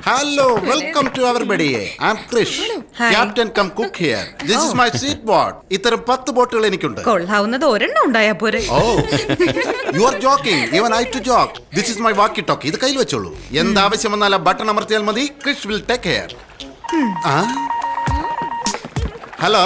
Hello, welcome to everybody. I'm Krish. Hi. Captain come cook here. This is my seat board. ഇത്തരം 10 ബോട്ടുകൾ എനിക്കുണ്ട്. കൊള്ളാവുന്നത് ഒരെണ്ണം ഉണ്ടായാ പോരെ. Oh, you are joking. Even I to joke. This is my walkie talkie. ഇത് കയ്യിൽ വെച്ചോളൂ. എന്താവശ്യം വന്നാലും button അമർത്തിയാൽ മതി. Krish will take care. Hello.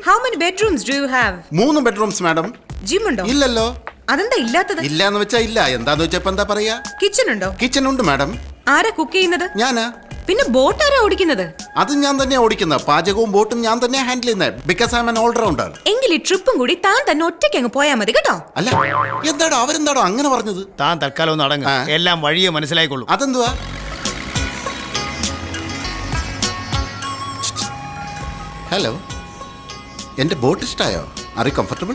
How many bedrooms do you have? 3 bedrooms, madam. Gym ഉണ്ടോ? ഇല്ലല്ലോ. അതെന്താ ഇല്ലാത്തത്? ഇല്ല എന്ന് വെച്ചാ ഇല്ല. എന്താന്ന് വെച്ചാ എന്താ പറയാ? കിച്ചൺ ഉണ്ടോ? കിച്ചൺ ഉണ്ട് മാഡം. ആരാ കുക്ക് ചെയ്യുന്നത്? ഞാനാ. പിന്നെ ബോട്ട് ആരാ ഓടിക്കുന്നത്? അത് ഞാൻ തന്നെ ഓടിക്കുന്നത്. പാചകവും ബോട്ടും ഞാൻ തന്നെ ഹാൻഡിൽ ചെയ്യുന്നത്. Because I am an allrounder. എങ്കിൽ ഈ ട്രിപ്പും കൂടി താൻ തന്നെ ഒറ്റയ്ക്ക് അങ്ങ് പോയാ മതി കേട്ടോ. അല്ല, എന്താടോ അവരെന്താടോ അങ്ങനെ പറഞ്ഞത്? താൻ തൽക്കാലം ഒന്ന് അടങ്ങ്. എല്ലാം വഴിയെ മനസ്സിലായിക്കൊള്ളൂ. അതെന്തുവാ? ഹലോ, എന്റെ ബോട്ട് ഇഷ്ടായോ? Are you comfortable?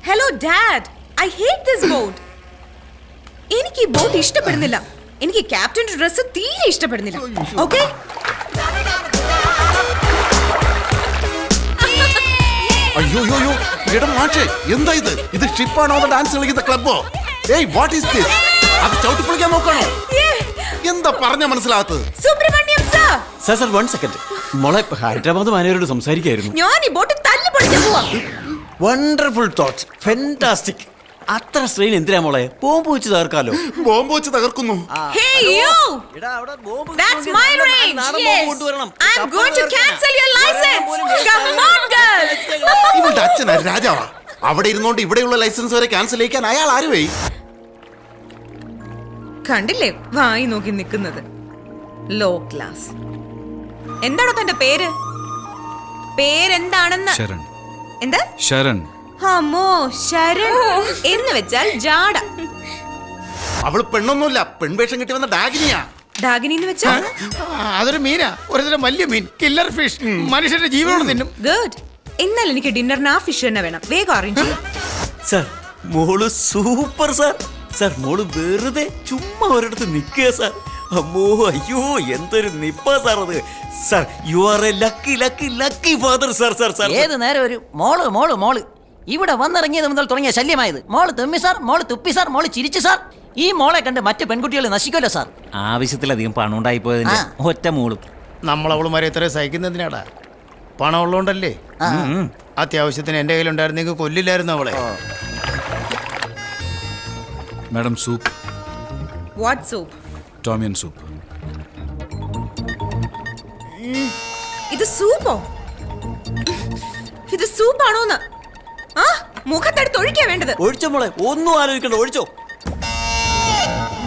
Hello dad, I hate this boat. എനിക്ക് ഈ ബോട്ട് ഇഷ്ടപ്പെടുന്നില്ല. എനിക്ക് ക്യാപ്റ്റന്റെ ഡ്രസ് തീരെ ഇഷ്ടപ്പെടുന്നില്ല. ഓക്കേ? അയ്യോ യോ എടാ മാഷേ, എന്താ ഇത്? ഇത് ഷിപ്പാണോ അതോ ഡാൻസ് കളിക്കുന്ന ക്ലബ്ബോ? ഏയ് വാട്ട് ഈസ് ദിസ്? അത് ചവിട്ടി പൊളിക്കാൻ നോക്കണോ? എന്താ പറഞ്ഞ മനസ്സിലാകത്തത്? സുബ്രഹ്മണ്യം സർ. Sir 1 second. മോളെ ഹൈദരാബാദ് മാനേജരോട് സംസാരിക്കായിരുന്നു. ഞാൻ ഈ ബോട്ട് തല്ലി പൊളിക്കാൻ പോവാ. Wonderful thoughts, fantastic. അത്ര സ്ട്രെയിൻ എന്തിനാ മോളെ? ബോംബ് വെച്ച് തകർക്കാലോ. ബോംബ് വെച്ച് തകർക്കുന്നു. Hey you! That's my range. Yes. I'm going to cancel your license. Come on girls. ഇവളുടെ അച്ഛനാ രാജാവാ. അവിടെ ഇരുന്നോണ്ട് ഇവിടെയുള്ള ലൈസൻസ് വരെ ക്യാൻസൽ ചെയ്യിക്കാൻ അയാൾ ആരുവേ? കണ്ടില്ലേ വായി നോക്കി നിൽക്കുന്നത്? Low class. എന്താണോ തന്റെ പേര്? പേരെന്താണെന്ന്? ശരൺ. എന്താ? ശരൺ. അമ്മോ, ശരൺ എന്ന് വെച്ചാൽ ജാട. അവള് പെണ്ണൊന്നുമില്ല, പെൺവേഷം കിട്ടി വന്ന ഡാഗിനിയാ. ഡാഗിനി എന്ന് വെച്ചാൽ അതൊരു മീനാ, ഒരുതരം വലിയ മീൻ, കില്ലർ ഫിഷ്. മനുഷ്യന്റെ ജീവനോട് തിന്നും. ഗുഡ്. എന്നാൽ എനിക്ക് ഡിന്നറിന് ആ ഫിഷ് തന്നെ വേണം. വേഗം അറേഞ്ച് ചെയ്യാം. സർ മോള് സൂപ്പർ സർ. സർ മോള് വെറുതെ ചുമ്മാ ഒരിടത്ത് നിൽക്കുക സർ. അമ്മോ അയ്യോ എന്തൊരു നിപ്പാ സാർ അത്. Sir you are A lucky lucky lucky father sir. Sir sir ഏത് നേരം ഒരു മോള് ഇവിടെ വന്നിറങ്ങിയത് മുതൽ തുടങ്ങിയ ശല്യമായത്. മോള് തുമ്മി സാർ, മോള് തുപ്പി സാർ, മോള് ചിരിച്ചു സാർ. ഈ മോളെ കണ്ട് മറ്റു പെൺകുട്ടികൾ നശിക്കുമല്ലോ സാർ. ആവശ്യത്തിലധികം പണം ഉണ്ടായി പോയതിന്റെ ഒറ്റ മോളും. നമ്മളവളുമാരെ ഇത്ര സഹിക്കുന്നതിനാടാ. പണം ഉള്ളതുകൊണ്ടല്ലേ. അത്യാവശ്യത്തിന് എന്റെ കയ്യിലുണ്ടായിരുന്നെങ്കിൽ കൊല്ലില്ലായിരുന്നു അവളെ. Madam soup. What soup? Tom yum soup. ഇത് സൂപ്പോ? ഇത് സൂപ്പാണോന്ന്? ആ മുഖത്തെടുത്ത് ഒഴിക്കാ വേണ്ടത്. ഒഴിച്ചോ മോളെ, ഒന്നും ആലോചിക്കണ്ട, ഒഴിച്ചോ.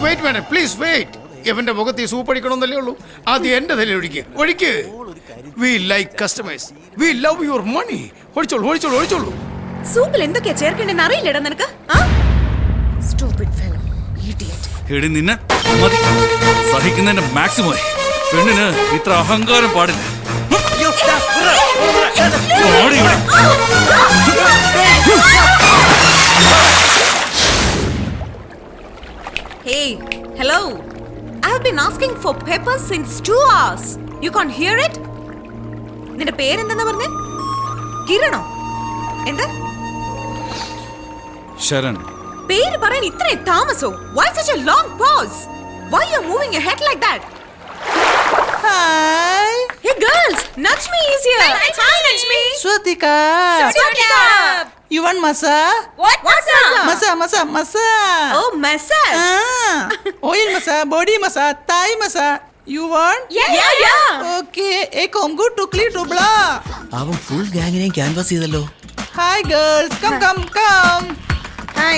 വെയിറ്റ് വേണം, പ്ലീസ് വെയിറ്റ്. ഇവന്റെ മുഖത്ത് ഈ സൂപ്പ് അടിക്കണമെന്നല്ലേ ഉള്ളൂ. ആദ്യം എന്റെ തലയിൽ ഒഴിക്ക്. We like customers, we love your money. ഒഴിച്ചോളൂ. സൂപ്പിൽ എന്തൊക്കെയാ ചേർക്കേണ്ടെന്ന് അറിയില്ലടാ നിനക്ക്? Stupid fellow, idiot. എടി നിന്നെ മതി. സഹിക്കുന്നതിന്റെ മാക്സിമം. പെണ്ണിന് ഇത്ര അഹങ്കാരം പാടില്ല. ഓടി ഇവിടെ. Hey, hello. I have been asking for pepper since 2 hours. You can't hear it? നിന്റെ പേരെന്താ പറഞ്ഞേ? കിരണോ? എന്താ? ശരൺ. പേര് പറയാൻ ഇത്രയും താമസോ? Why such a long pause? Why you moving your head like that? Hi. Hey girls, nudge me easier. Hi, nudge me. Swatika. You want masa? What? Masa. Oh, massage. Oil masa, body masa, thigh masa. You want? Yeah. Okay. Ek omgu tukli tubla. അവൻ full ഗാങ്ങിനെയും canvas ചെയ്തല്ലോ. Hi girls, come. Hi.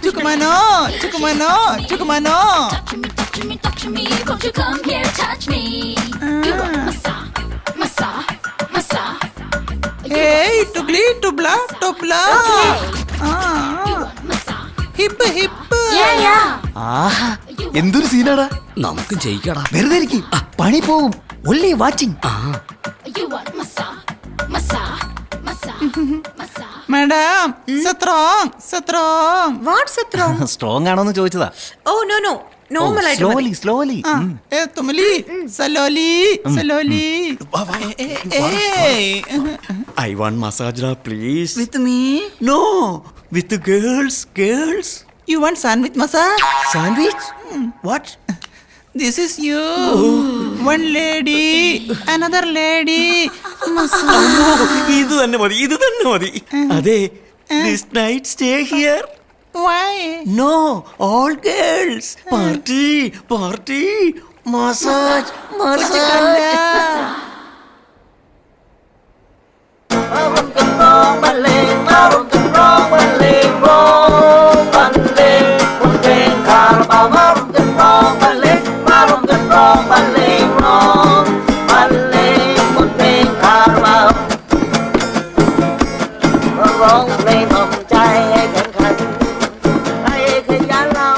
Chukumano. Touch me, won't you come here, touch me? You want massage. Hey, tukli tubla. Hip. Yeah. ആഹാ എന്തൊരു സീനാടാ. നമുക്കും ചെയ്യിക്കടാ. വെറുതെ ഇരിക്കും, പണി പോവും. Only watching. You want massage. Madam, strong. What's it wrong? Strong ആണോന്ന് ചോദിച്ചതാ. Oh, no. Normal ആയിട്ട് slowly. Tumli. Slowly. Hey. I want massage please. With me? No, with the girls. You want sandwich massage? Sandwich? What? This is you. One lady, another lady. ഇത് തന്നെ മതി, ഇത് തന്നെ മതി. അതെ, this night stay here. Why? No, all girls. Party, party, massage, massage.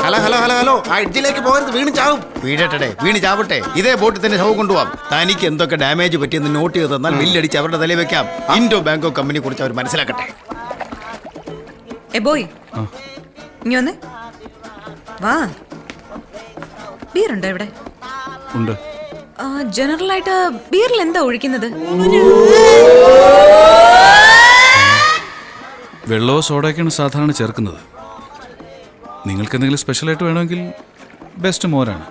Hello hello hello hello ആ എഡ്ജിലേക്ക് പോകരുത്, വീണ് ചാവും. വീഴട്ടെ, വീണ് ചാവട്ടെ. ഇതേ ബോട്ടിൽ തന്നെ ശവം കൊണ്ടുപോകാം. തനിക്ക് എന്തൊക്കെ ഡാമേജ് പറ്റിയെന്ന് നോട്ട് ചെയ്ത് തന്നാൽ ബില്ലടിച്ച് അവരുടെ തലയിൽ വെക്കാം. ഇൻഡോ ബാങ്കോക്ക് കമ്പനിയെ കുറിച്ച് അവർ മനസ്സിലാക്കട്ടെ. ഏ ബോയ്, ഇനി വന്നേ. വാ. ബിയർ ഉണ്ടോ ഇവിടെ? ഉണ്ട്. ജനറൽ ആയിട്ട് ബിയറിൽ എന്താ ഒഴിക്കുന്നത്? വെള്ളമോ സോഡയൊക്കെയാണ് സാധാരണ ചേർക്കുന്നത്. നിങ്ങൾക്ക് എന്തെങ്കിലും സ്പെഷ്യലായിട്ട് വേണമെങ്കിൽ best മോരാണ്.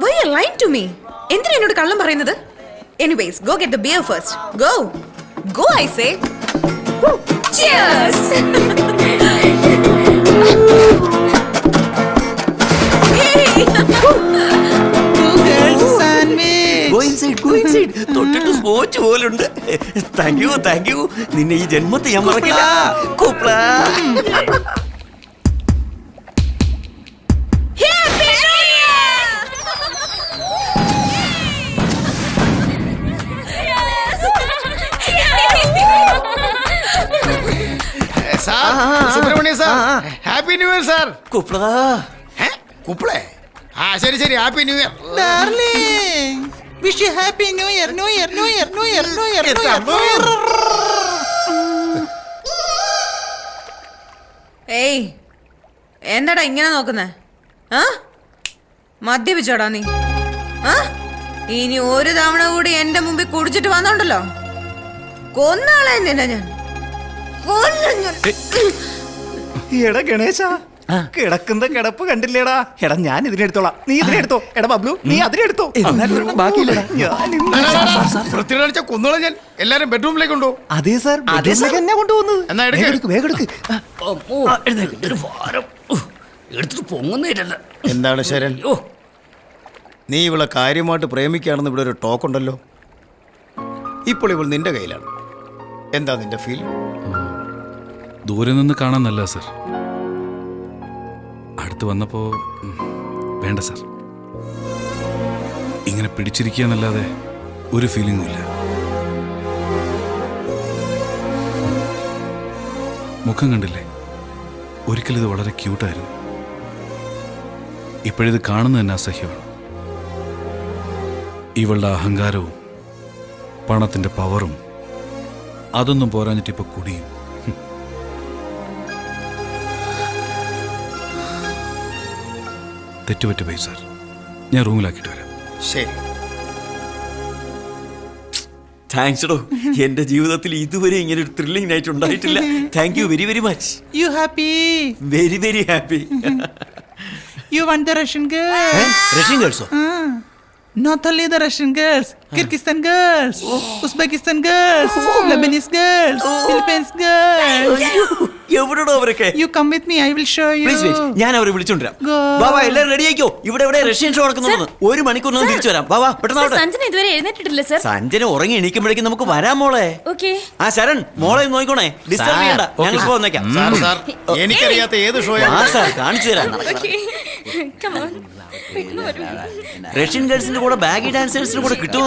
Why you lying to me? എന്തിനാ എന്നോട് കള്ളം പറയുന്നത്? Anyways, go get the beer first. Go. Go, I say. Cheers. Two girls sandwich. Go inside, go inside. തൊട്ടിട്ട് സ്പോച്ച് പോലുണ്ട്. Thank you, thank you. നിന്നെ ഈ ജന്മത്തെ ഞാൻ മറക്കില്ല. കുപ്ല. Sir, Subrahmanya sir, happy new year sir. കുപ്ല. കുപ്പിളേ? ആ ശരി ശരി, happy new year. Darling. Wish you happy new year, new year, new year, new year, new year, new year, new year. ഏയ്, എന്താടാ ഇങ്ങനെ നോക്കുന്നേ? ആ, മദ്യപിച്ചോടാ നീ? ആ, ഇനി ഒരു തവണ കൂടി എന്റെ മുമ്പിൽ കുടിച്ചിട്ട് വന്നോണ്ടല്ലോ, കൊന്നാളെ നിന്നെ ഞാൻ. കൊല്ലും ഞാൻ. എടാ ഗണേശ, കിടക്കുന്ന കിടപ്പ് കണ്ടില്ലേടാ? എടാ ഞാൻ ഇതിനെടുത്തോളാം, നീ ഇതിനെടുത്തോ. എടാ ബബ്ലു, നീ അതിനെടുത്തോ. ബാക്കിയില്ലടാ. വൃത്തിയുടെ അടിച്ച കുന്നോളെ ഞാൻ. എല്ലാരും ബെഡ്റൂമിലേക്ക് കൊണ്ടോ? അതെ സാർ, എന്നെ കൊണ്ടുപോകുന്നത്. എന്നാ എടുക്ക്. വേഗം എടുക്ക്. എടുത്തിട്ട് പൊങ്ങുന്നില്ല. എന്താണ് ശരൺ, നീ ഇവളെ കാര്യമായിട്ട് പ്രേമിക്കുകയാണെന്ന് ഇവിടെ ഒരു ടോക്ക് ഉണ്ടല്ലോ. ഇപ്പോൾ ഇവൾ നിന്റെ കയ്യിലാണ്. എന്താ നിന്റെ ഫീൽ? ദൂരെ നിന്ന് കാണാൻ നല്ല സർ. അടുത്ത് വന്നപ്പോ വേണ്ട സർ. ഇങ്ങനെ പിടിച്ചിരിക്കുക എന്നല്ലാതെ ഒരു ഫീലിംഗും ഇല്ല. മുഖം കണ്ടില്ലേ? ഒരിക്കൽ ഇത് വളരെ ക്യൂട്ടായിരുന്നു. ഇപ്പോഴിത് കാണുന്നത് തന്നെ അസഹ്യമാണ്. ഇവളുടെ അഹങ്കാരവും പണത്തിന്റെ പവറും അതൊന്നും പോരാഞ്ഞിട്ട് ഇപ്പൊ കുടിയും. തെറ്റുപറ്റുപോയി സാർ. ഞാൻ റൂമിലാക്കിയിട്ട് വരാം. ശരി. താങ്ക്സ് ഡോ. എന്റെ ജീവിതത്തിൽ ഇതുവരെ ഇങ്ങനെ ഒരു ത്രില്ലിംഗ് നൈറ്റ് ഉണ്ടായിട്ടില്ല. Thank you very very much. You happy? Very very happy. You want the Russian girls? Russian ഗേൾസോ? Not only the Russian girls, Kyrgyzstan girls, Uzbekistan girls, Lebanese girls, Philippines girls. എവിടെയോ അവരൊക്കെ? You come with me, I will show you. Please wait, ഞാൻ അവരെ വിളിച്ചോണ്ടിരാം. Go. Baba എല്ലാവരും ready ആയിക്കോ. ഇവിടെ ഇവിടെ Russian show നടക്കുന്നുണ്ട്. ഒരു മണിക്കൂറിനകം തിരിച്ചു വരാം. ബാബാ പെട്ടെന്ന്. സഞ്ജന ഇതുവരെ എഴുന്നേറ്റിട്ടില്ല സർ. സഞ്ജന ഉറങ്ങി എണീക്കുമ്പോഴേക്കും നമുക്ക് വരാം മോളെ. ഓക്കെ. ആ ശരൺ, മോളെ നോക്കണേ, ഡിസ്റ്റർബ് ചെയ്യണ്ട. ഞങ്ങൾ ഇപ്പോ വന്നേക്കാം. സാർ സാർ, എനിക്കറിയാത്ത ഏത് ആ ഷോയാണ്? സാർ കാണിച്ചു തരാം. Come on. റഷ്യൻ ഗേൾസിന്റെ കൂടെ ബാഗി ഡാൻസേഴ്സിന്റെ കൂടെ കിട്ടുമോ?